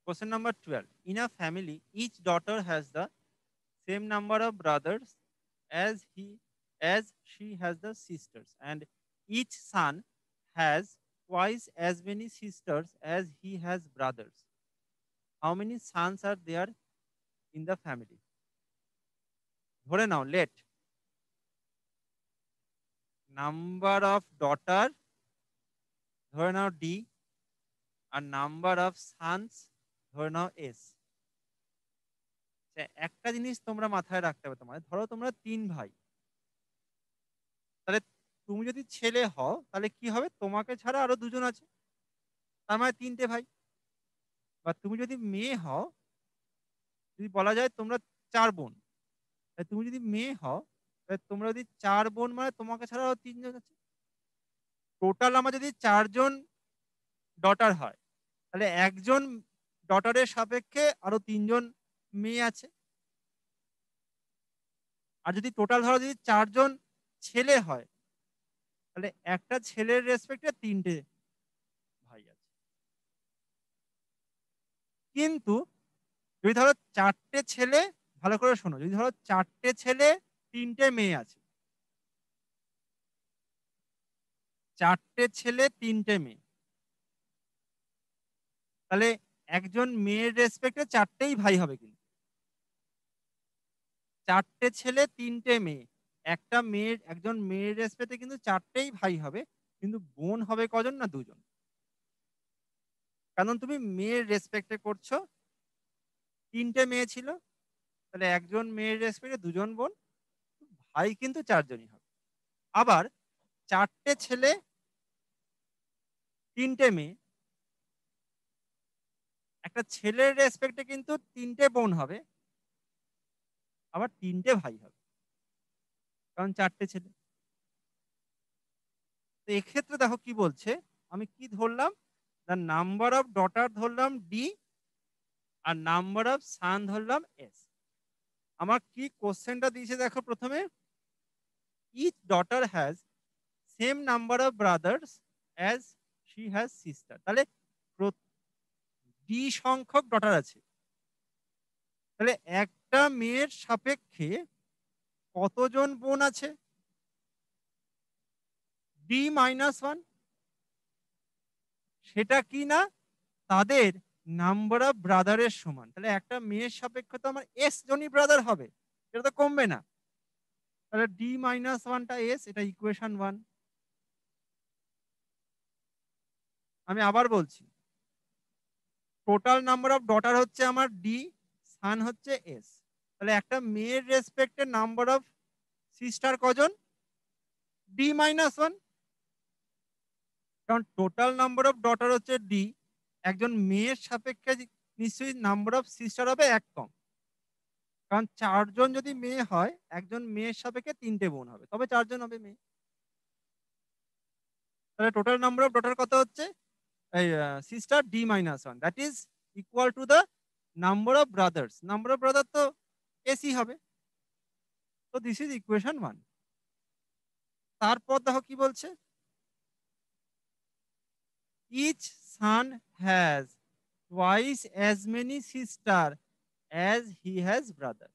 Question number 12. In a family, each daughter has the same number of brothers as he as she has the sisters, and each son has twice as many sisters as he has brothers. How many sons are there in the family? ধরে নাও, let number of daughter ধরে নাও d আর number of sons ধরে নাও S. একটা জিনিস তোমরা মাথায় রাখতে হবে, তোমার ধরো তোমরা 3 ভাই, তাহলে তুমি যদি ছেলে হও তাহলে কি হবে, তোমাকে ছাড়া আরো 2জন আছে, তার মানে 3টে ভাই। বা তুমি যদি মেয়ে হও, যদি বলা যায় তোমরা 4 বোন, তাহলে তুমি যদি মেয়ে হও তাহলে তোমরা যদি 4 বোন মানে তোমাকে ছাড়া আরো 3জন আছে। টোটাল আমার যদি 4জন ডটার হয়, তাহলে একজন ডটারের সাপেক্ষে আরো 3জন মেয়ে আছে। আর যদি টোটাল ধরো যদি 4জন ছেলে হয়, তাহলে একটা ছেলের রেসপেক্টে 3টে ভাই আছে। কিন্তু যদি ধরো 4টে ছেলে, ভালো করে শোনো, যদি ধরো 4টে ছেলে 3টে মেয়ে আছে, 4টে ছেলে 3টে মেয়ে, তাহলে একজন মেয়ের রেসপেক্টে 4টেই ভাই হবে। কিন্তু 4টে ছেলে 3টে মেয়ে, একজন মেয়ের রেসপেক্টে কিন্তু 4টেই ভাই হবে, কিন্তু বোন হবে কজন না 2জন। কারণ তুমি মেয়ের রেসপেক্টে করছো, 3টে মেয়ে ছিল, তাহলে একজন মেয়ের রেসপেক্টে 2জন বোন, ভাই কিন্তু 4জনই হবে। আবার 4টে ছেলে 3টে মেয়ে, একটা ছেলের রেসপেক্টে কিন্তু 3টে বোন হবে, আবার 3টে ভাই হবে, কারণ 4টে ছেলে। তো এক্ষেত্রে দেখো কি বলছে, আমি কি ধরলাম, দ্য নাম্বার অফ ডটার ধরলাম ডি আর নাম্বার অফ সান ধরলাম এস। আমার কি কোশ্চেনটা দিয়েছে দেখো, প্রথমে each daughter has same number of brothers as she has sister. তাহলে ডি সংখ্যক ডটার আছে, তাহলে একটা মেয়ের সাপেক্ষে কতজন বোন আছে? D-1। সেটা কি না, তাদের নাম্বার অফ ব্রাদারের সমান। তাহলে একটা মেয়ের সাপেক্ষে তো আমার এস জনই ব্রাদার হবে, এটা তো কমবে না। তাহলে D-1টা এস, এটা ইকুয়েশন 1। আমি আবার বলছি, টোটাল নাম্বার অফ ডটার হচ্ছে আমার ডি, সান হচ্ছে এস। তাহলে একটা মেয়ের রেসপেক্টে নাম্বার অফ সিস্টার কজন? D-1। কারণ টোটাল নাম্বার অফ ডটার হচ্ছে ডি, একজন মেয়ের সাপেক্ষে নিশ্চয়ই নাম্বার অফ সিস্টার হবে 1 কম। কারণ 4জন যদি মেয়ে হয়, একজন মেয়ের সাপেক্ষে 3টে বোন হবে, তবে 4জন হবে মেয়ে। তাহলে টোটাল নাম্বার অফ ডটার কত হচ্ছে, এই sister D-1, that is equal to the number of brothers. Number of brother তো এসি হবে। তো দিস ইজ ইকুয়েশন 1। তারপর দেখো কি বলছে, each son has twice as many sister as he has brother.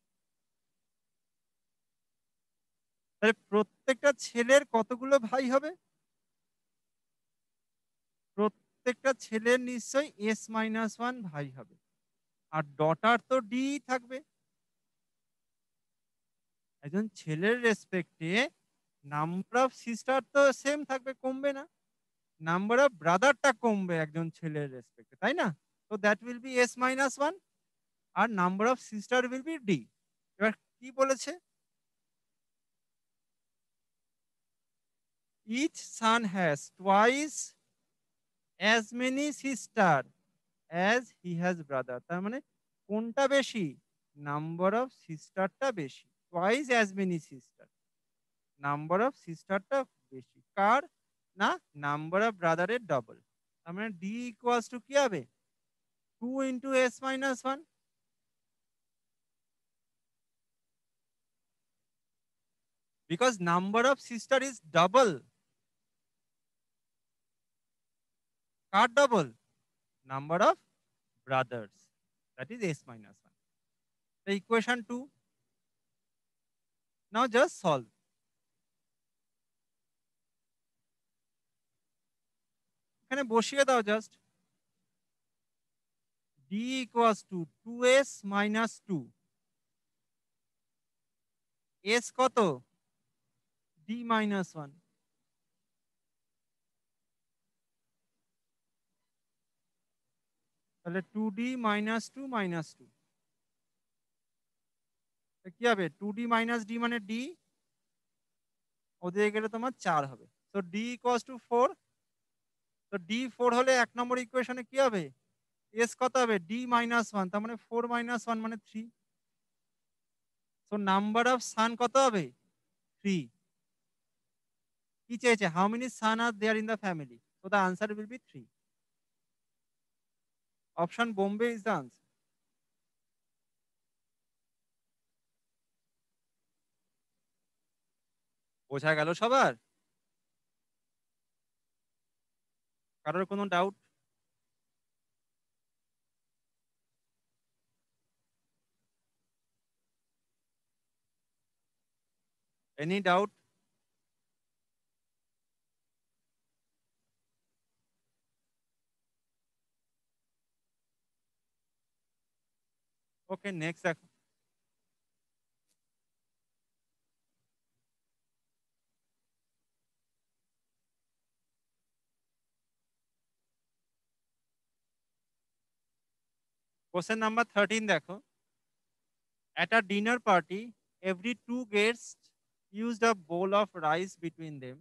তাহলে প্রত্যেকটা ছেলের কতগুলো ভাই হবে? প্রত্যেকটা ছেলের নিশ্চয়ই S-1 ভাই হবে। আর ডটার তো ডি থাকবে। একজন ছেলের রেসপেক্টে নাম্বার অফ সিস্টার তো সেম থাকবে, কমবে না। নাম্বার অফ ব্রাদারটা কমবে একজন ছেলের রেসপেক্টে, তাই না? তো দ্যাট উইল বি S-1, আর number of sister will be D. এবার কি বলেছে, each son has twice as many sister as he has brother. তার মানে কোনটা বেশি? নাম্বার অফ সিস্টারটা বেশি, twice as many sister. Number of সিস্টারটা বেশি কার? না, নাম্বার অফ ব্রাদারের ডবল। তার মানে ডি ইকুয়ালস টু কি হবে, 2 × S-1, because number of sister is double. Car double? Number of brothers. That is s minus 1. The equation 2. Now just solve. এখানে বসিয়ে দাও just d equals to 2s minus 2. s কত? d minus 1. তাহলে 2d minus 2 minus 2. কি হবে? 2d minus d মানে d, ওদিকে গেলে তোমার 4 হবে। তো d equals to 4. তো d 4 হলে এক নম্বর ইকুয়েশনে কি হবে? s কত হবে? d minus 1, তার মানে 4 minus 1 মানে 3. সো নাম্বার অফ সান কত হবে? 3. কি চেয়েছে? How many son are there in the family? So the answer will be 3. Option Bombay is the answer. বোঝা গেল সবার? কারোর কোনো doubt? Any doubt? Okay, next দেখো. Question number 13 দেখো. At a dinner party, every two guests used a bowl of rice between them.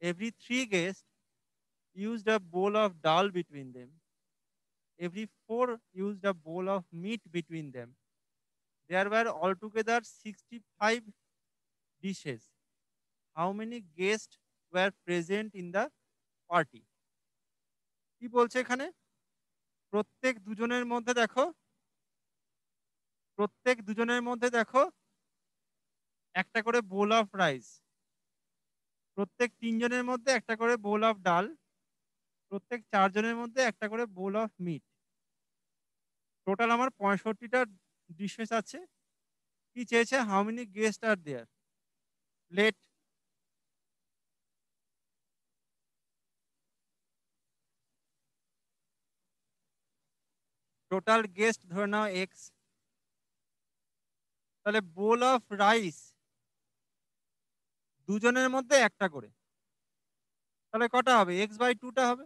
Every three guests used a bowl of dal between them. Every four used a bowl of meat between them. There were altogether 65 dishes. How many guests were present in the party? কি বলছে এখানে? প্রত্যেক দুজনের মধ্যে দেখো, একটা করে বোল of rice, প্রত্যেক তিনজনের মধ্যে একটা করে বোল অফ ডাল, প্রত্যেক চারজনের মধ্যে একটা করে বোল অফ মিট। টোটাল আমার 65টা ডিশেস আছে। কি চেয়েছে? How many guest are there? Let total guest ধরে নাও এক্স, তাহলে বোল অফ রাইস দুজনের মধ্যে একটা করে, তাহলে কটা হবে? এক্স বাই 2টা হবে।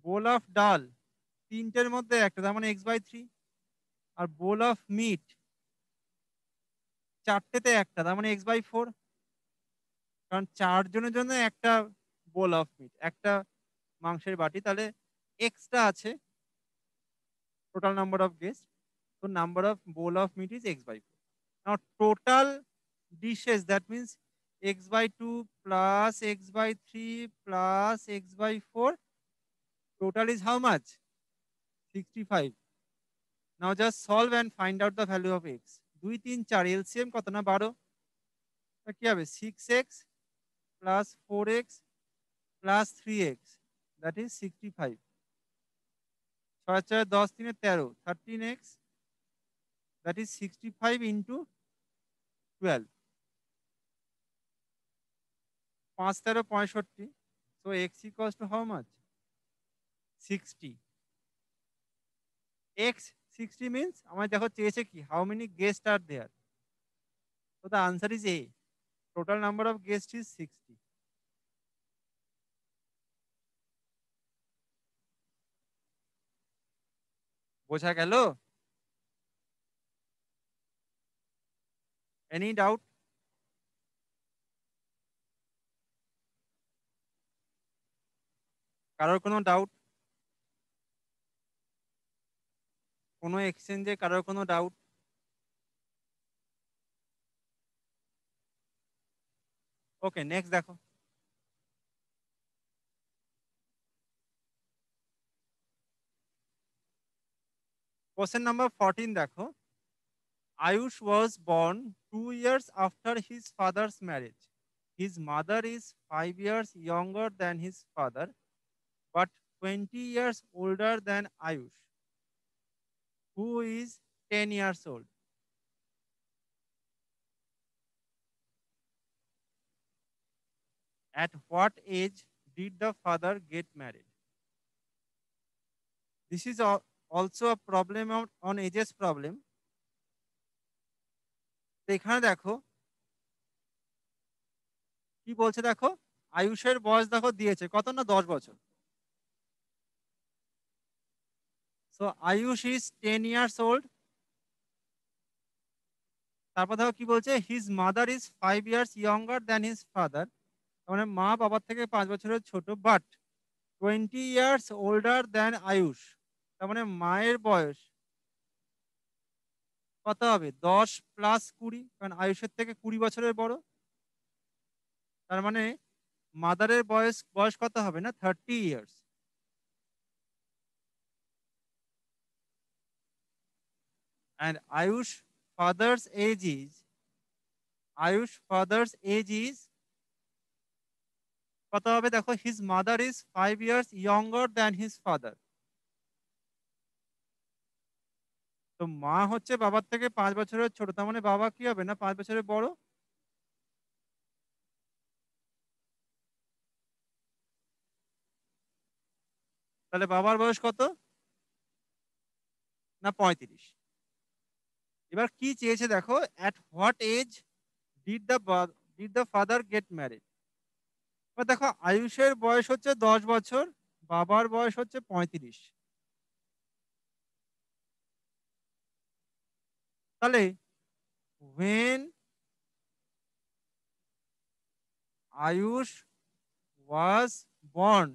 বোল অফ ডাল তিনটের মধ্যে একটা, তার মানে এক্স বাই 3। আর বোল অফ মিট চারটেতে একটা, তার মানে এক্স বাই 4। কারণ চারজনের জন্য একটা বোল অফ মিট, একটা মাংসের বাটি, তাহলে এক্সট্রা আছে টোটাল নাম্বার অফ গেস্ট। তো number of bowl of meat is x by 4. Now total dishes, that means x by 2 plus x by 3 plus x by 4. Total is how much? 65. Now just solve and find out the value of x. 2 3 4 LCM কত না 12? কি হবে? 6x plus 4x plus 3x, that is 65. 6 4 10 3 13, 13x, that is 65 into 12. 5 13 65. So x equals to how much? 60. X 60 means আমার দেখো চেয়েছে কি? How many guests are there? So the answer is A. Total number of guests is 60. বোঝা গেল? Any doubt? কারোর কোনো doubt? কোনো এক্সচেঞ্জে কারোর কোনো ডাউট? ওকে, নেক্সট দেখো. Question number 14 দেখো. Ayush was born 2 years after his father's marriage. His mother is 5 years younger than his father, but 20 years older than Ayush, who is 10 years old. At what age did the father get married? This is also a problem on ages problem. তো এখানে দেখো কি বলছে, দেখো আয়ুষের বয়স দেখো দিয়েছে কত না 10 বছর। So Ayush is 10 years old। তারপর দেখো কি বলছে, his mother is 5 years younger than his father. মানে মা বাবার থেকে 5 বছরের ছোট, but 20 years older than Ayush. তার মানে মায়ের বয়স কত হবে, 10 + 20, কারণ আয়ুষের থেকে 20 বছরের বড়। তার মানে মাদারের বয়স বয়স কত হবে না, 30 years। And Ayush father's age is কত হবে দেখো, his mother is 5 years younger than his father. তো মা হচ্ছে বাবার থেকে 5 বছরের ছোট, তার মানে বাবা কি হবে না 5 বছরের বড়। তাহলে বাবার বয়স কত না 35। এবার কি চেয়েছে দেখো, at what age did the father get married. এবার দেখো আয়ুষের বয়স হচ্ছে 10 বছর, বাবার বয়স হচ্ছে 35। তাহলে when Ayush was born,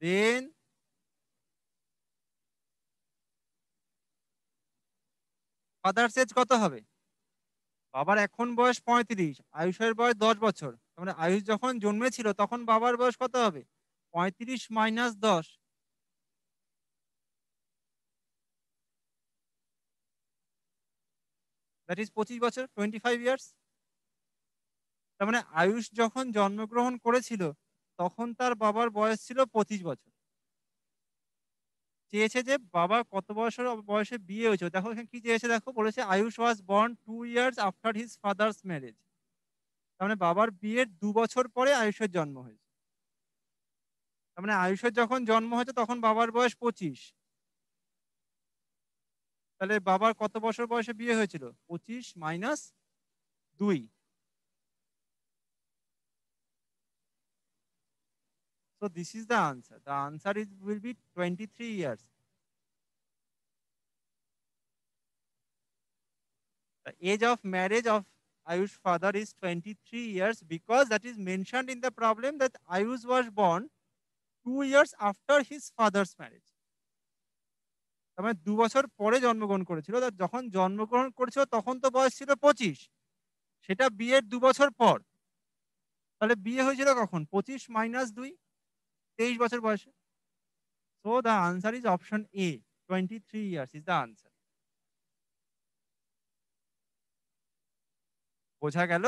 then father's age কত হবে? বাবার এখন বয়স 35, আয়ুষের বয়স 10 বছর, তার মানে আয়ুষ যখন জন্মেছিল তখন বাবার বয়স কত হবে, 35 - 10, দ্যাট ইজ 25 বছর, 25 ইয়ার্স। তার মানে আয়ুষ যখন জন্মগ্রহণ করেছিল তখন তার বাবার বয়স ছিল 25 বছর। চেয়েছে যে বাবা কত বছর বয়সে বিয়ে হয়েছে, দেখো এখানে কি চেয়েছে, দেখো বলেছে Ayush was born 2 years after his father's marriage. তার মানে বাবার বিয়ের 2 বছর পরে আয়ুষের জন্ম হয়েছে। তার মানে আয়ুষের যখন জন্ম হয়েছে তখন বাবার বয়স 25। তাহলে বাবার কত বছর বয়সে বিয়ে হয়েছিল, 25 - 2। So this is the answer. The answer is will be 23 years. The age of marriage of Ayush father is 23 years because that is mentioned in the problem that Ayush was born 2 years after his father's marriage. তার মানে 2 বছর পরে জন্মগ্রহণ করেছিল, যখন জন্মগ্রহণ করেছিল তখন তো বয়স ছিল 25, সেটা বিয়ের 2 বছর পর। তাহলে বিয়ে হয়েছিল কখন, 25 - 2, 23 বছর বয়সে। So the answer is option A. 23 years is the answer. বোঝা গেল?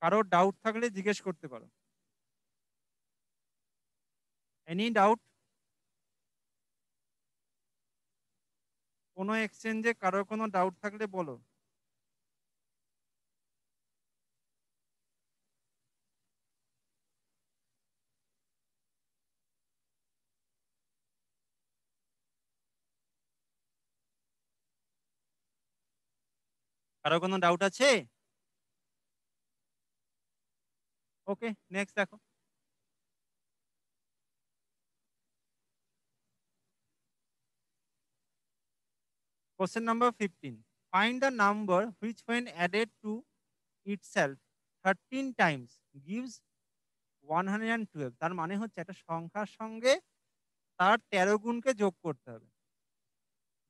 কারো ডাউট থাকলে জিজ্ঞেস করতে পারো। Any doubt? কোনো এক্সচেঞ্জে কারোর কোনো ডাউট থাকলে বলো। কারো কোনো ডাউট আছে? ওকে, নেক্সট দেখো। Question number 15. Find the number which when added to itself 13 times gives 112. তার মানে হচ্ছে একটা সংখ্যার সঙ্গে তার 13 গুণকে যোগ করতে হবে।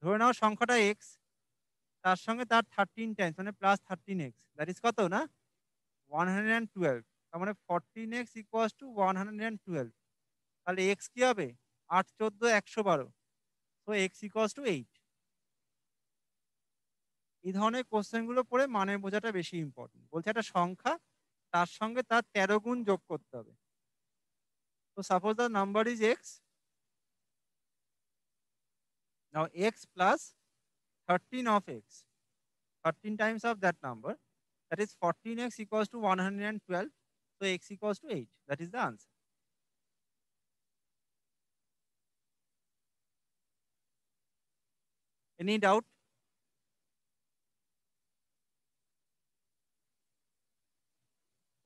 ধরে নাও সংখ্যাটা এক্স, তার সঙ্গে তার 13 টাইমস মানে +13x, দ্যাট ইজ কত না 112। তার মানে 14x ইকুয়ালস টু 112। তাহলে এক্স কি হবে, 8, 14, 112। তো এক্স ইকুয়ালস টু 8। এই ধরনের কোশ্চেন গুলো পড়ে মানে বোঝাটা বেশি ইম্পর্টেন্ট। বলছে একটা সংখ্যা তার সঙ্গে তার 13 গুণ যোগ করতে হবে। তো suppose the number is x. Now x plus 13 of x, 13 times of that number, that is 14x equals to 112. So x equals to 8. That is the answer. Any doubt?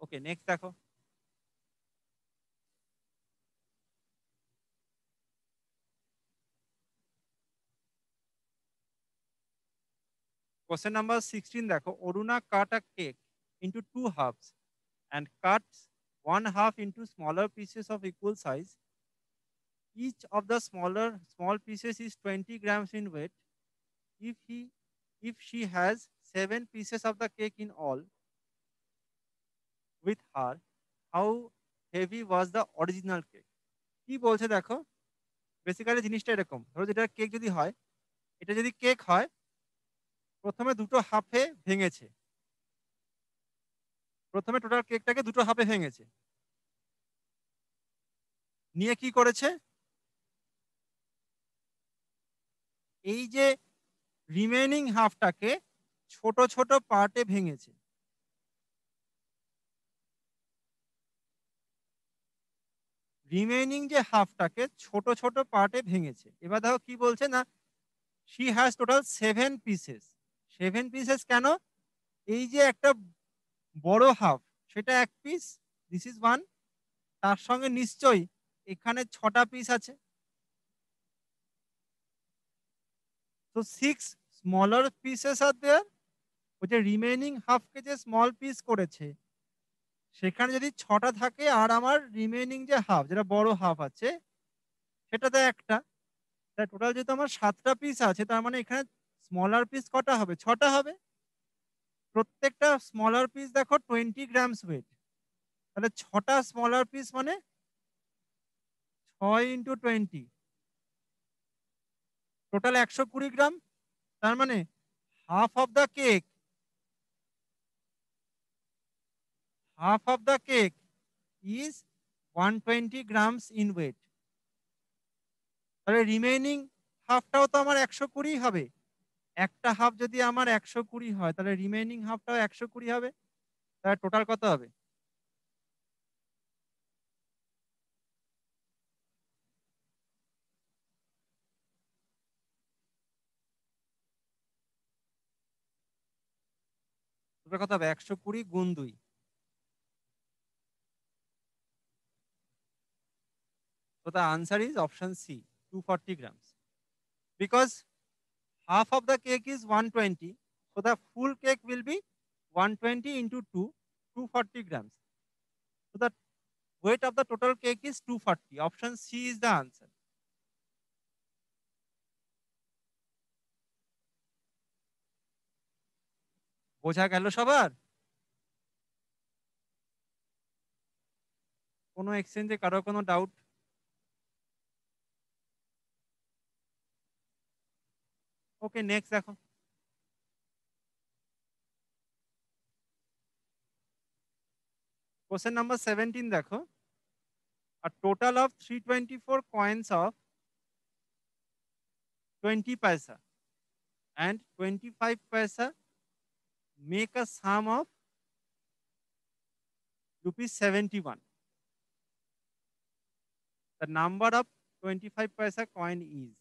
Okay, next দেখো। Question number 16 দেখো। Aruna cut a cake into 2 halves and cuts one half into smaller pieces of equal size. Each of the small pieces is 20 grams in weight. If she has 7 pieces of the cake in all with her, how heavy was the original cake? কি বলছে দেখো, basically জিনিসটা এরকম। ধরো যেটা cake যদি হয়, এটা যদি কেক হয়, প্রথমে দুটো হাফে ভেঙেছে। প্রথমে টোটাল কেকটাকে দুটো হাফে ভেঙেছে, নিয়ে কি করেছে, এই যে রিমেনিং হাফটাকে ছোট ছোট পার্টে ভেঙেছে। রিমেনিং যে হাফটাকে ছোট ছোট পার্টে ভেঙেছে। এবার দেখো কি বলছে না, she has total 7 pieces. 7 pieces কেন, এই যে একটা বড় হাফ সেটা এক পিস, দিস ইজ ওয়ান। তার সঙ্গে নিশ্চয়ই এখানে 6টা পিস আছে। তো 6 স্মলার পিসেস আর দেয়ার। ওই যে রিমেনিং হাফকে যে স্মল পিস করেছে, সেখানে যদি 6টা থাকে, আর আমার রিমেনিং যে হাফ, যেটা বড় হাফ আছে, সেটাতে একটা। তাই টোটাল যেহেতু আমার 7টা পিস আছে, তার মানে এখানে স্মলার পিস কটা হবে, 6টা হবে। প্রত্যেকটা স্মলার পিস দেখো 20 গ্রামস ওয়েট। তাহলে 6টা স্মলার পিস মানে 6 ইন্টু 20, টোটাল 120 গ্রাম। তার মানে half of the cake, half of the cake is 120 grams in weight. তাহলে রিমেইনিং হাফটাও তো আমার 120 হবে। একটা হাফ যদি আমার 120 হয়, তাহলে রিমেইনিং হাফটাও 120 হবে। তাহলে টোটাল কত হবে? টোটাল কত হবে? 120 গুণ 2। So the answer is option C, 240 grams. Because half of the cake is 120, so the full cake will be 120 into 2, 240 grams. So the weight of the total cake is 240. Option C is the answer. বোঝা গেল সবার? কোনো এক্সচেঞ্জে কারো কোনো doubt? Okay, next দেখো। Question number 17 দেখো। A total of 324 coins of 20 paisa and 25 paisa make a sum of rupees 71. The number of 25 paisa coin is.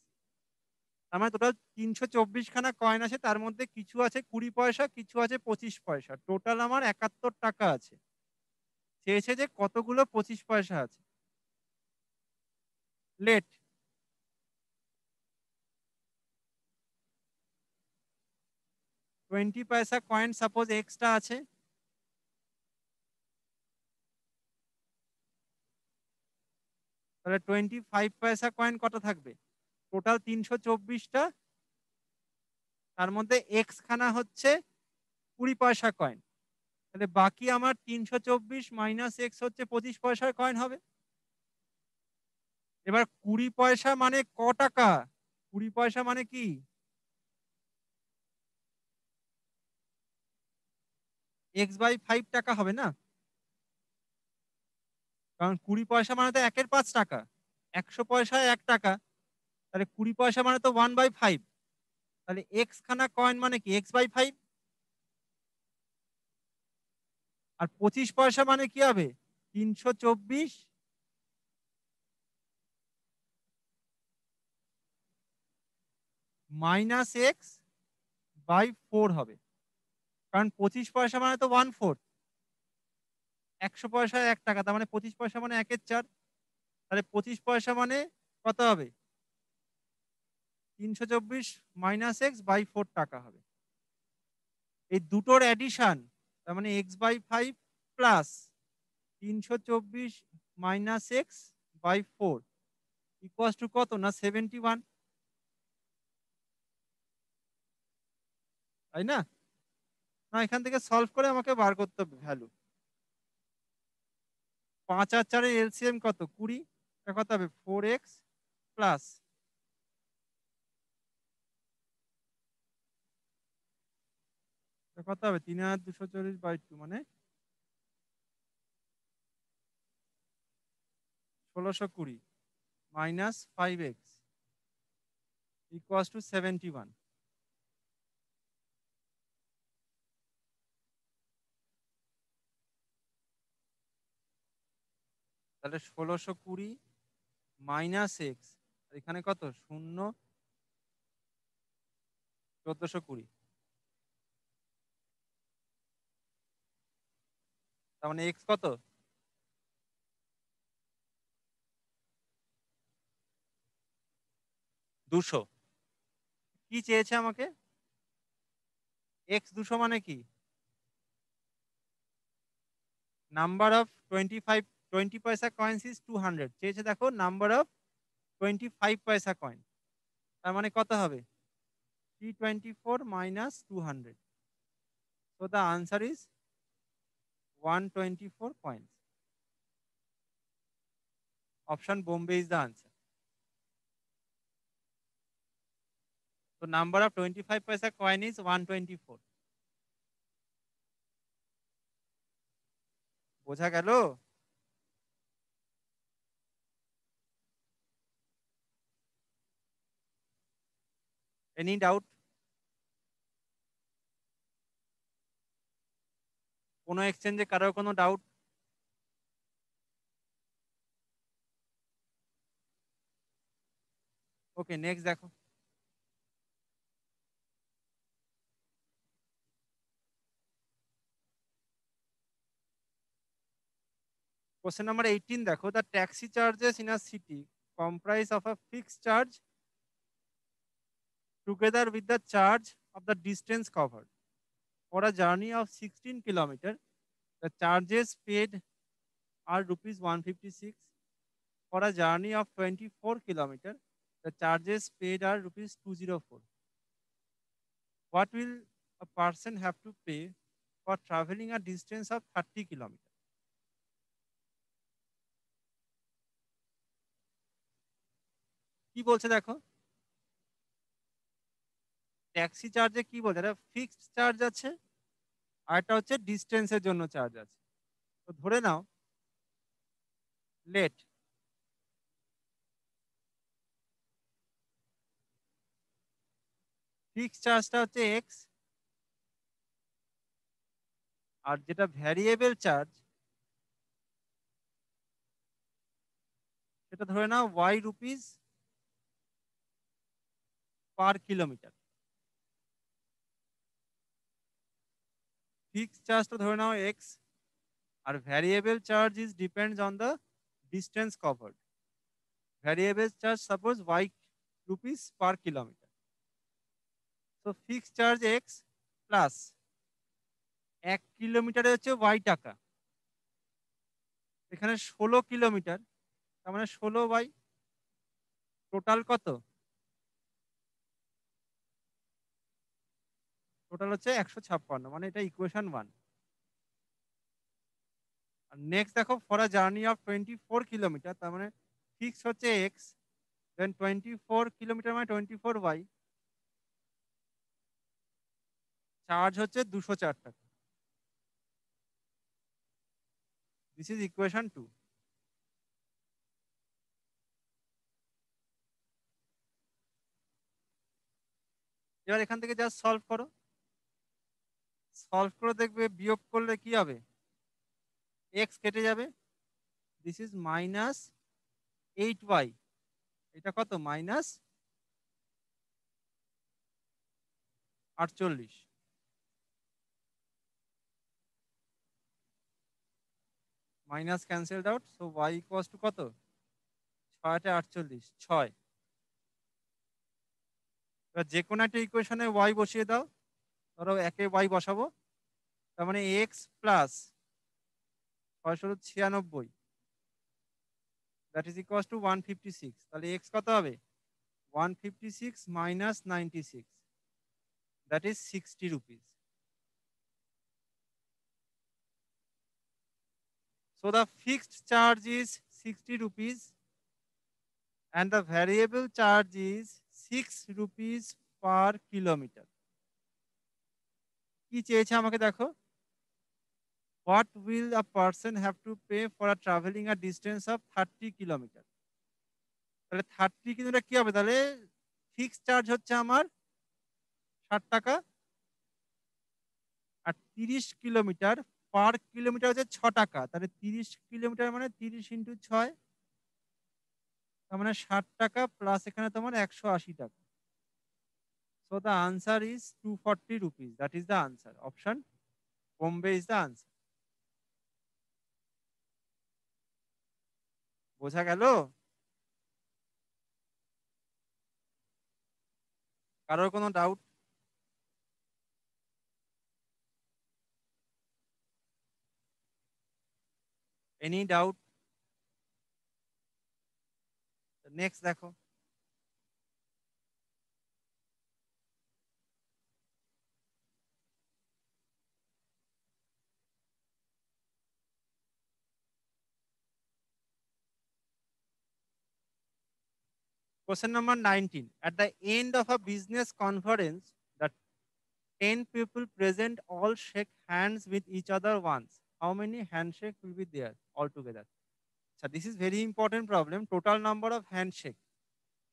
আমার টোটাল 324 খানা কয়েন আছে, তার মধ্যে কিছু আছে 20 পয়সা, কিছু আছে 25 পয়সা। টোটাল আমার 71 টাকা আছে। চেয়েছে যে কতগুলো 25 পয়সা আছে। লেট 20 পয়সা কয়েন সাপোজ এক্সট্রা আছে, তাহলে 25 পয়সা কয়েন কত থাকবে? টোটাল 324টা, তার মধ্যে এক্স খানা হচ্ছে 20 পয়সা কয়েন। তাহলে বাকি আমার 324 মাইনাস এক্স হচ্ছে 25 পয়সার কয়েন হবে। এবার 20 পয়সা মানে ক টাকা? 20 পয়সা মানে কি? এক্স বাই 5 টাকা হবে না? কারণ 20 পয়সা মানে তো 1/5 টাকা। 100 পয়সায় 1 টাকা। তাহলে 20 পয়সা মানে তো 1/5। তাহলে x খানা কয়েন মানে কি x/5। আর 25 পয়সা মানে কি হবে 324 মাইনাস x/4 হবে। কারণ 25 পয়সা মানে তো 1/4। 100 পয়সায় 1 টাকা, তার মানে 25 পয়সা মানে 1/4। তাহলে 25 পয়সা মানে কত হবে 324 মাইনাস x/4 টাকা হবে। এই দুটোর অ্যাডিশন, তার মানে x/5 plus 324 minus x/4 equals to কত না 71, তাই না? না, এখান থেকে সলভ করে আমাকে বার করতে হবে ভ্যালু। 5 আর 4 এর এলসিএম কত 20। এটা কত হবে 4x প্লাস কত হবে 3240/2 মানে 1620 মাইনাস 5x ইকুয়ালস টু 71। তাহলে 1620 মাইনাস এক্স, এখানে কত 0 1420, তার মানে এক্স কত 200। কি চেয়েছে আমাকে এক্স 200 মানে কি নাম্বার অফ 20 পয়সা কয়েন্স ইজ 200 চেয়েছে। দেখো নাম্বার অফ 25 পয়সা কয়েন, তার মানে কত হবে 324 minus 200। So the answer is 124 coins. Option Bombay is the answer. So number of 25 paisa coin is 124. বোঝা গেল? Any doubt? কোনো এক্সচেঞ্জে কারোর কোনো ডাউট? ওকে, নেক্সট দেখো। Question number 18 দেখো, the taxi charges in a city comprise of a fixed charge together with the charge of the distance covered. For a journey of 16 kilometers, the charges paid are rupees 156. For a journey of 24 kilometers, the charges paid are rupees 204. What will a person have to pay for traveling a distance of 30 kilometers? কি বলছে দেখো, taxi চার্জে কি বলছে, এটা fixed charge আছে আর এটা হচ্ছে ডিস্টেন্সের জন্য চার্জ আছে। তো ধরে নাও লেট ফিক্সড চার্জটা হচ্ছে এক্স, আর যেটা ভ্যারিয়েবল চার্জ সেটা ধরে নাও y rupees per kilometre. Fixed চার্জটা ধরে নাও এক্স, আর variable charge is depends on the distance covered. Variable charge suppose y rupees per kilometre. তো ফিক্সড চার্জ এক্স প্লাস 1 কিলোমিটারে হচ্ছে ওয়াই টাকা, এখানে 16 কিলোমিটার, তার মানে 16 বাই টোটাল কত, টোটাল হচ্ছে 156, মানে এটা ইকুয়েশন 1। আর নেক্সট দেখো for a journey of 24 kilometre, তার মানে ফিক্স হচ্ছে এক্স, দেন 24 কিলোমিটার মানে 24 বাই চার্জ হচ্ছে 204 টাকা। This is equation 2। এবার এখান থেকে জাস্ট সলভ করো, সলভ করে দেখবে বিয়োগ করলে কি হবে, এক্স কেটে যাবে, দিস ইজ মাইনাস 8y, এটা কত minus 48, minus cancelled out, so y equals to কত, 6 48, 6। এবার যে কোনো একটা ইকুয়েশনে y বসিয়ে দাও, ধরো একে y বসাবো, তার মানে x plus 696, that is equals to 156, তাহলে এক্স কত হবে 156 minus 96, that is 60 rupees. So the fixed charge is 60 rupees and the variable charge is 6 rupees per kilometer. কি চেয়েছে আমাকে দেখো, what will a person have to pay for a traveling a distance of 30 kilometer? তাহলে 30 kilometre কি হবে, তাহলে fixed charge হচ্ছে আমার 60 টাকা, আর 30 কিলোমিটার পার কিলোমিটার হচ্ছে 6 টাকা, তাহলে 30 কিলোমিটার মানে 30 ইন্টু 6, তার মানে 60 টাকা প্লাস এখানে তোমার 180 টাকা। So the answer is 240 rupees. That is the answer. Option Bombay is the answer. বোঝা গেল? কারোর কোনো ডাউট? Any doubt? নেক্সট দেখো, question number 19. At the end of a business conference, the 10 people present all shake hands with each other once. How many handshake will be there altogether? So this is very important problem. Total number of handshake.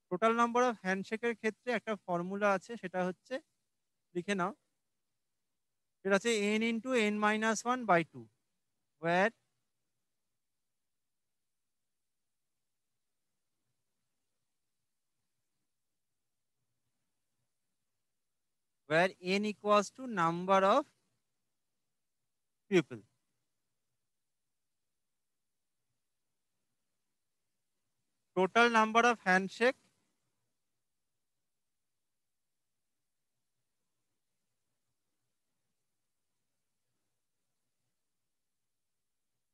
Total number of হ্যান্ডশেকের ক্ষেত্রে একটা formula আছে, সেটা হচ্ছে লিখে নাও, সেটা হচ্ছে n into n minus 1/2, where n equals to number of people. Total number of handshake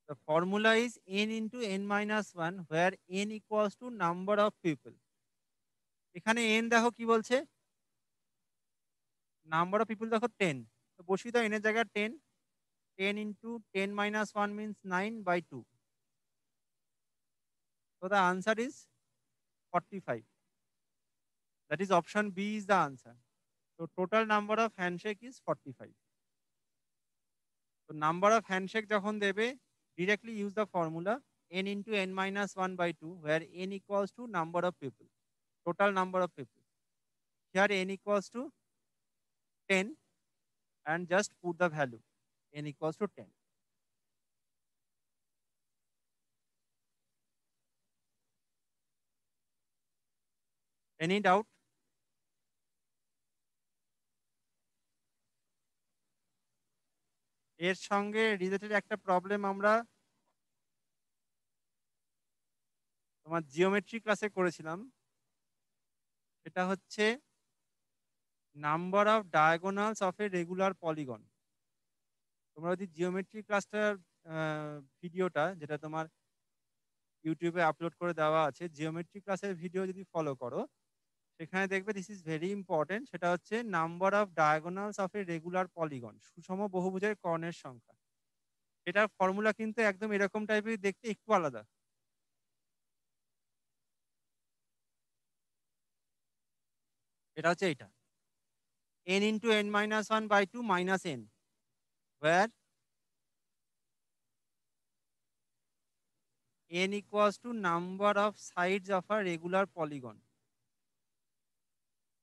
the formula is n into n minus 1, where n equals to number of people. এখানে n দেখো কি বলছে, নাম্বার অফ পিপল দেখো 10, তো বসিয়ে দাও n এর জায়গায় 10, 10 into 10 minus 1 means 9/2. So the answer is 45. That is option B is the answer. So total number of handshake is 45. So number of handshake যখন দেবে, directly use the formula n into n minus 1/2, where n equals to number of people, total number of people. Here n equals to 10 and just put the value n equals to 10. Any doubt? এর সঙ্গে related একটা problem আমরা তোমার geometry ক্লাসে করেছিলাম, সেটা হচ্ছে number of diagonals of a regular polygon. তোমরা যদি জিওমেট্রি ক্লাসটার ভিডিওটা, যেটা তোমার ইউটিউবে আপলোড করে দেওয়া আছে, জিওমেট্রি ক্লাসের ভিডিও যদি ফলো করো, সেখানে দেখবে দিস ইজ ভেরি ইম্পর্টেন্ট, সেটা হচ্ছে number of diagonals of a regular polygon, সুষম বহুভুজের কর্ণের সংখ্যা। এটার ফর্মুলা কিন্তু একদম এরকম টাইপের দেখতে, একটু আলাদা। এটা হচ্ছে এইটা n into n minus 1/2 minus n, where n equals to number of sides of a regular polygon,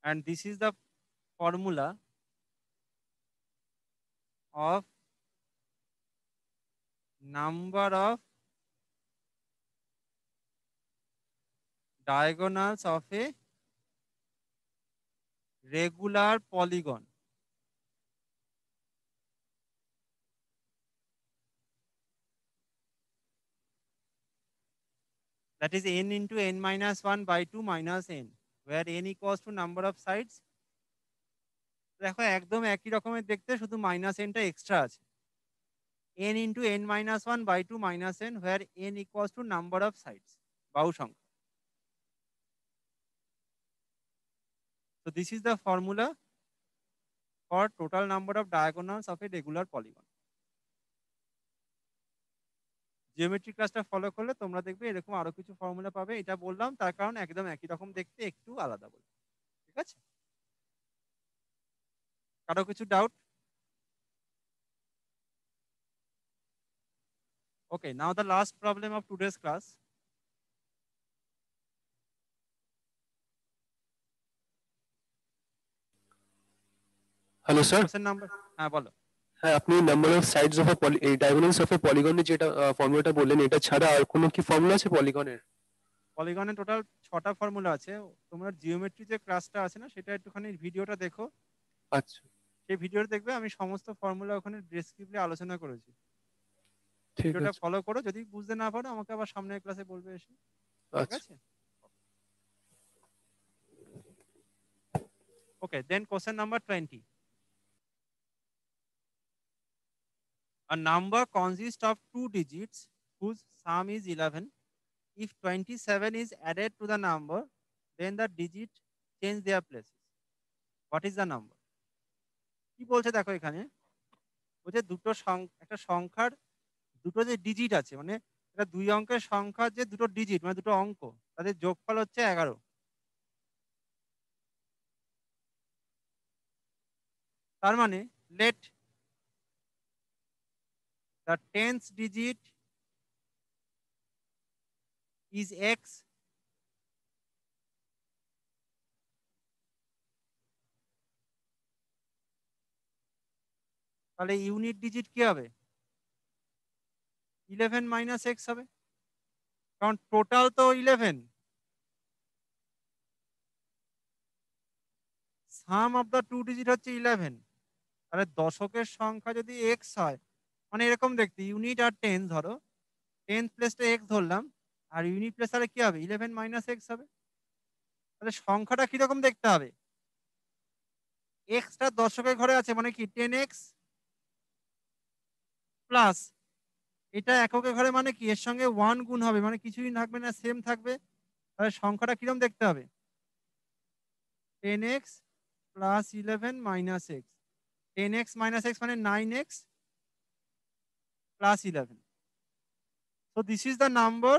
and this is the formula of number of diagonals of a regular polygon. That is n into n minus 1 by 2 minus n, where n equals to number of sides. দেখো একদম একই রকমের দেখতে, শুধু minus এনটা extra আছে। n into n minus 1 by 2 minus n, where n equals to number of sides, বাহু সংখ্যা। So this is the formula for total number of diagonals of a regular polygon. Geometry ক্লাসটা follow করলে তোমরা দেখবে এরকম আরো কিছু ফর্মুলা পাবে। এটা বললাম তার কারণ একদম একই রকম দেখতে, একটু আলাদা বলবো। ঠিক আছে, কারো কিছু doubt? Okay, now the last problem of today's class. Hello sir. Question number, হ্যাঁ বলো। হ্যাঁ, আপনি number of sides of a diagonals of a পলিগনের যেটা ফর্মুলাটা বললেন, এটা ছাড়া আর কোনো কি ফর্মুলা আছে পলিগনের? পলিগনের টোটাল 6টা ফর্মুলা আছে। তোমরা জিওমেট্রি যে ক্লাসটা আছে না, সেটা একটুখানি ভিডিওটা দেখো। আচ্ছা, সেই ভিডিওটা দেখবে, আমি সমস্ত ফর্মুলা ওখানে ডেসক্রিপ্টলি আলোচনা করেছি। ঠিক ভিডিওটা আছে। ফলো করো, যদি বুঝতে না পারো আমাকে আবার সামনের ক্লাসে বলবে এসে। ঠিক আচ্ছা, আছে, okay. Then question number 20। A number consists of two digits whose sum is 11. If 27 is added to the number, then the digit change their places. What is the number? কি বলছে দেখো এখানে, বলছে একটা সংখ্যার দুটো যে ডিজিট আছে, মানে এটা দুই অঙ্কের সংখ্যার যে দুটো ডিজিট, মানে দুটো অঙ্ক, তাদের যোগফল হচ্ছে 11। তার মানে let the 10th digit is x, তাহলে ইউনিট ডিজিট কি হবে? 11 মাইনাস এক্স হবে, কারণ টোটাল তো 11, সাম অফ দ্য টু ডিজিট হচ্ছে 11। তাহলে দশকের সংখ্যা যদি এক্স হয়, মানে এরকম দেখতে, ইউনিট আর টেন ধরো, 10th প্লেসটা এক্স ধরলাম, আর ইউনিট প্লেস তাহলে কি হবে? 11 মাইনাস এক্স হবে। তাহলে সংখ্যাটা কিরকম দেখতে হবে? এক্সটা দশকের ঘরে আছে, মানে কি 10x প্লাস এটা এককের ঘরে, মানে কি এর সঙ্গে 1 গুণ হবে, মানে কিছুই থাকবে না, সেম থাকবে। তাহলে সংখ্যাটা কিরকম দেখতে হবে? 10x plus 11 minus x. 10x minus x মানে 9x plus 11. So this is the number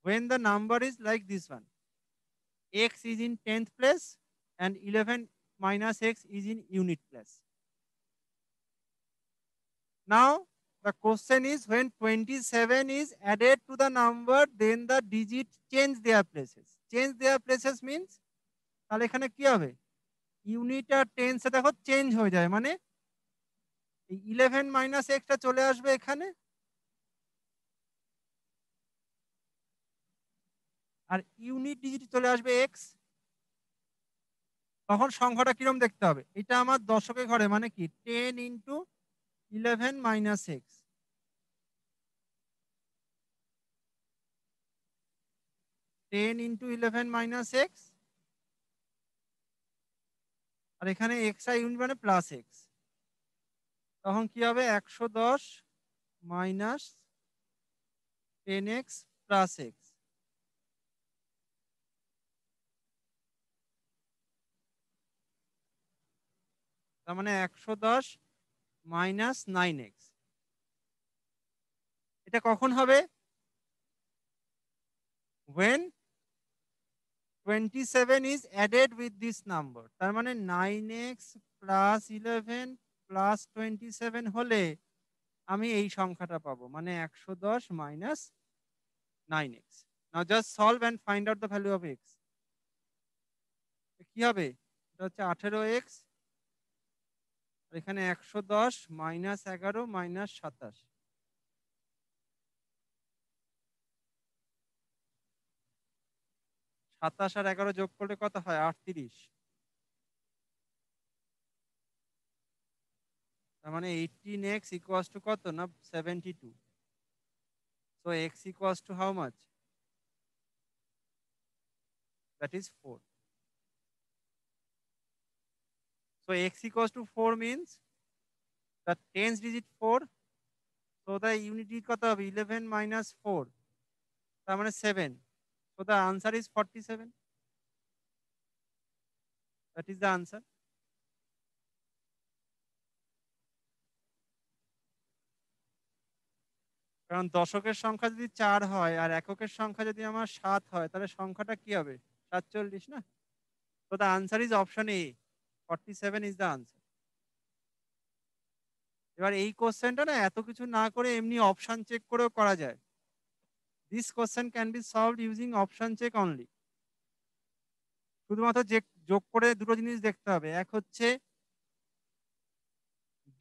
when the number is like this one. X is in 10th place and 11 minus x is in unit place. Now the question is, when 27 is added to the number, then the digit change their places. Change their places means, তাহলে এখানে কি হবে? Unit আর tense দেখো change হয়ে যায়, মানে এই 11 minus extra চলে আসবে এখানে, আর ইউনিট ডিজিট চলে আসবে এক্স। তখন সংখ্যাটা কিরম দেখতে হবে? এটা আমার দশকের ঘরে, মানে কি 10 into 11 minus x, 10 into 11 minus x, আর এখানে এক্স আই ইউনিট মানে প্লাস এক্স। তখন কি হবে? 110 মাইনাস 10x প্লাস এক্স। তার মানে 110 মাইনাস 9x। এটা কখন হবে? when 27 is added with this number। তার মানে 9x প্লাস 11 প্লাস 27 হলে আমি এই সংখ্যাটা পাবো, মানে 110 minus 9x। Now just solve and find out the value of x. কি হবে? এটা হচ্ছে 18x, আর এখানে 110 মাইনাস 11 মাইনাস 27। সাতাশ আর 11 যোগ করলে কত হয়? 38। তার মানে 18x ইকুয়ালস টু কত না 72। So x equals to how much? That is 4। So x equals to 4 means the tense digit 4। So the unit digit কত হবে? 11 মাইনাস 4, তার মানে 7। So the answer is 47। That is the answer. কারণ দশকের সংখ্যা যদি 4 হয় আর এককের সংখ্যা যদি আমার 7 হয়, তাহলে সংখ্যাটা কি হবে? 47 না? তো the answer is option A, 47 is the answer. এবার এই কোশ্চেনটা না এত কিছু না করে এমনি অপশন চেক করেও করা যায়। This question can be solved using option check only. শুধুমাত্র যে যোগ করে দুটো জিনিস দেখতে হবে। এক হচ্ছে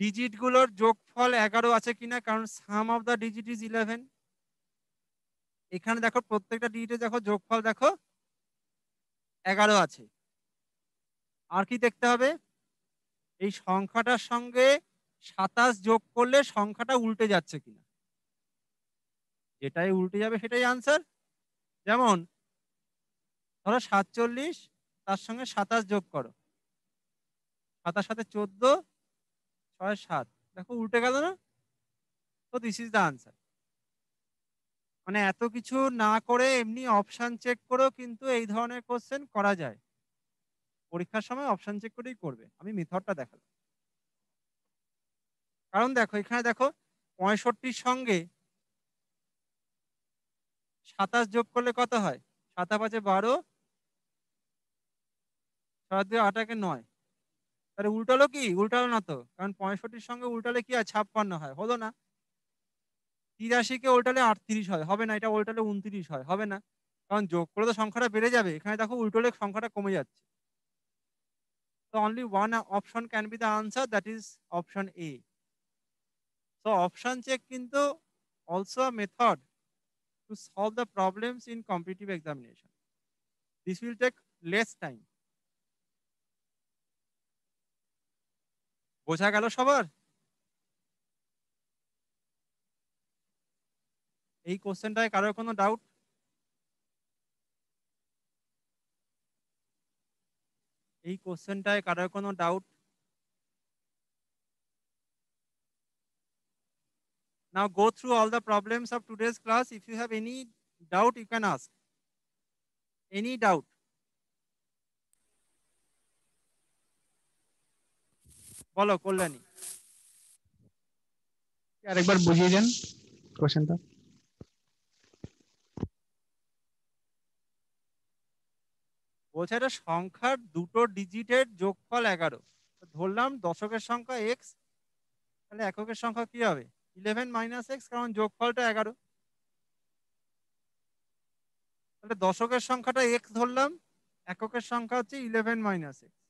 ডিজিট গুলোর যোগফল 11 আছে কিনা, কারণ সাম অফ দ্য ডিজিট ইজ 11। এখানে দেখো প্রত্যেকটা ডিজিটে দেখো যোগফল দেখো 11 আছে। আর কি দেখতে হবে? এই সংখ্যাটার সঙ্গে 27 যোগ করলে সংখ্যাটা উল্টে যাচ্ছে কিনা। যেটাই উল্টে যাবে সেটাই আনসার। যেমন ধরো 47, তার সঙ্গে 27 যোগ করো, 27 সাথে 14, 6 7, দেখো উল্টে গেল না? তো দিস ইজ দ্য আনসার। মানে এত কিছু না করে এমনি অপশন চেক করেও কিন্তু এই ধরনের কোশ্চেন করা যায়। পরীক্ষার সময় অপশন চেক করেই করবে, আমি মেথডটা দেখালাম। কারণ দেখো এখানে দেখো 65 সঙ্গে 27 যোগ করলে কত হয়? 7 5 12, 7 2 8 1 9। তাহলে উল্টালো কি? উল্টালো না তো, কারণ 65 সঙ্গে উল্টালে কি হয়? 56 হয়, হলো না। 83 কে উল্টালে 38 হয়, হবে না। এটা উল্টালে 29 হয়, হবে না। কারণ যোগ করে তো সংখ্যাটা বেড়ে যাবে, এখানে দেখো উল্টোলে সংখ্যাটা কমে যাচ্ছে। তো only one option can be the answer, that is option A. So option check কিন্তু also a method to solve the problems in competitive examination. This will take less time. বোঝা গেল সবার? এই কোশ্চেনটায় কারোর কোনো ডাউট? এই কোশ্চেনটায় কারোর কোনো doubt? Now go through all the problems of today's class. If you have any doubt, you can ask. Any doubt? বলো কল্যাণী। আরেকবার বুঝিয়ে দেন কোশ্চেনটা। বলছে একটা সংখ্যার দুটো ডিজিটের যোগফল 11। ধরলাম দশকের সংখ্যা এক্স, তাহলে এককের সংখ্যা কি হবে? 11 মাইনাস এক্স, কারণ যোগফলটা 11। তাহলে দশকের সংখ্যাটা এক্স ধরলাম, এককের সংখ্যা হচ্ছে 11 মাইনাস এক্স।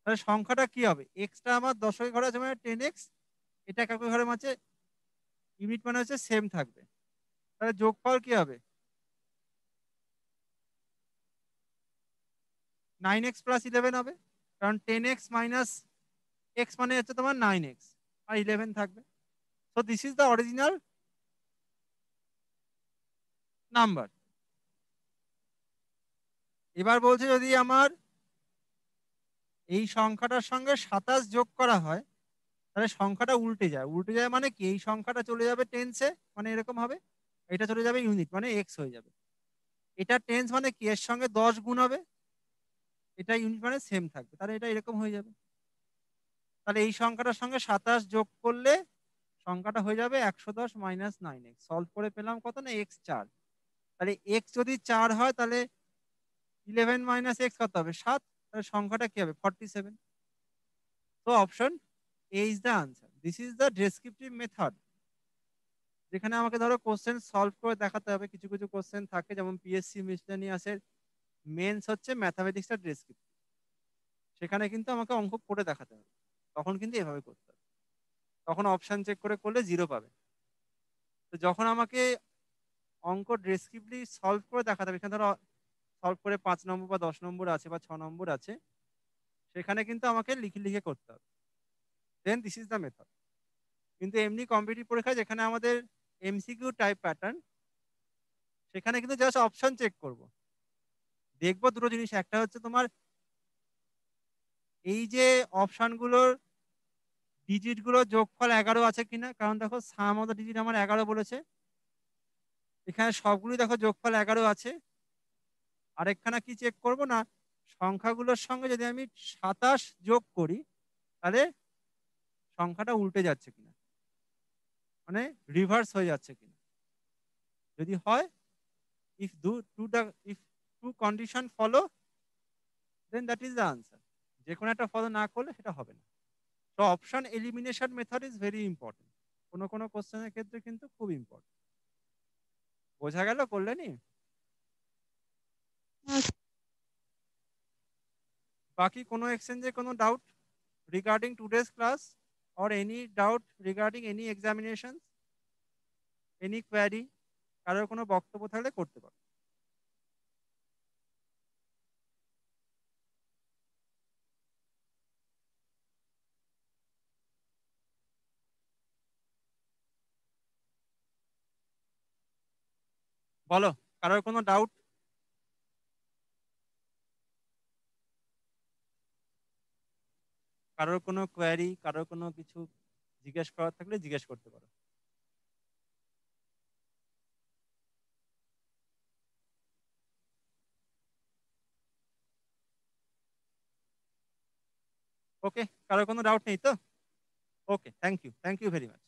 তাহলে সংখ্যাটা কি হবে? এক্সটা আমার দশকের ঘরে আছে মানে 10x, এটা এককের ঘরে আছে, ইউনিট মানে হচ্ছে সেম থাকবে। তাহলে যোগফল কি হবে? 9x প্লাস 11 হবে, কারণ 10x মাইনাস এক্স মানে হচ্ছে তোমার 9x, আর 11 থাকবে। So this is the original number. এবার বলছে যদি আমার এই সংখ্যাটার সঙ্গে 27 যোগ করা হয়, তাহলে সংখ্যাটা উল্টে যায়। উল্টে যায় মানে কি? এই সংখ্যাটা চলে যাবে টেন্সে, মানে এরকম হবে। এটা চলে যাবে ইউনিট, মানে এক্স হয়ে যাবে। এটা টেন্স মানে কি? এর সঙ্গে 10 গুণ হবে, এটা ইউনিট মানে সেম থাকবে, তাহলে এটা এরকম হয়ে যাবে। তাহলে এই সংখ্যাটার সঙ্গে 27 যোগ করলে সংখ্যাটা হয়ে যাবে 110 মাইনাস 9x। সলভ করে পেলাম কত না? এক্স 4। তাহলে এক্স যদি 4 হয়, তাহলে 11 মাইনাস এক্স কত হবে? 7। তাহলে সংখ্যাটা কি হবে? 47। তো option A is the answer. This is the descriptive method, যেখানে আমাকে ধরো কোশ্চেন সলভ করে দেখাতে হবে। কিছু কিছু কোশ্চেন থাকে, যেমন পিএসসি মিসলেনিয়াসের মেন্স হচ্ছে ম্যাথামেটিক্সটা ডেসক্রিপটিভ। সেখানে কিন্তু আমাকে অঙ্ক করে দেখাতে হবে, তখন কিন্তু এভাবে করতে হবে, তখন অপশন চেক করে করলে 0 পাবে। তো যখন আমাকে অঙ্ক ডেসক্রিপ্টলি সলভ করে দেখাতে হবে, এখানে ধরো সলভ করে 5 নম্বর বা 10 নম্বর আছে বা 6 নম্বর আছে, সেখানে কিন্তু আমাকে লিখে লিখে করতে হবে, দেন দিস ইজ দ্য মেথড। কিন্তু এমনি কম্পিটিটিভ পরীক্ষা যেখানে আমাদের এমসিকিউ টাইপ প্যাটার্ন, সেখানে কিন্তু জাস্ট অপশন চেক করব, দেখবো দুটো জিনিস, একটা হচ্ছে তোমার এই যে অপশনগুলোর ডিজিটগুলোর যোগফল 11 আছে কিনা, কারণ দেখো সাম অফ দ্য ডিজিট আমার 11 বলেছে, এখানে সবগুলোই দেখো যোগফল 11 আছে। আরেকখানা কি চেক করব না, সংখ্যাগুলোর সঙ্গে যদি আমি 27 যোগ করি তাহলে সংখ্যাটা উল্টে যাচ্ছে কিনা, মানে রিভার্স হয়ে যাচ্ছে কিনা। যদি হয়, if if two condition follow, then that is the answer. যে কোনো একটা ফলো না করলে সেটা হবে না। তো option elimination method is very important, কোনো কোনো কোশ্চেনের ক্ষেত্রে কিন্তু খুব ইম্পর্টেন্ট। বোঝা গেল? করলে নি? বাকি কোনো এক্সচেঞ্জে কোনো doubt regarding today's class, or any doubt regarding any examinations, any query? কারোর কোনো বক্তব্য থাকলে করতে পারো। বলো, কারোর কোনো ডাউট? কারোর কোনো কোয়ারি, কারোর কোনো কিছু জিজ্ঞেস করার থাকলে জিজ্ঞেস করতে পারো। ওকে, কারোর কোনো ডাউট নেই তো? ওকে, থ্যাংক ইউ ভেরি মাচ।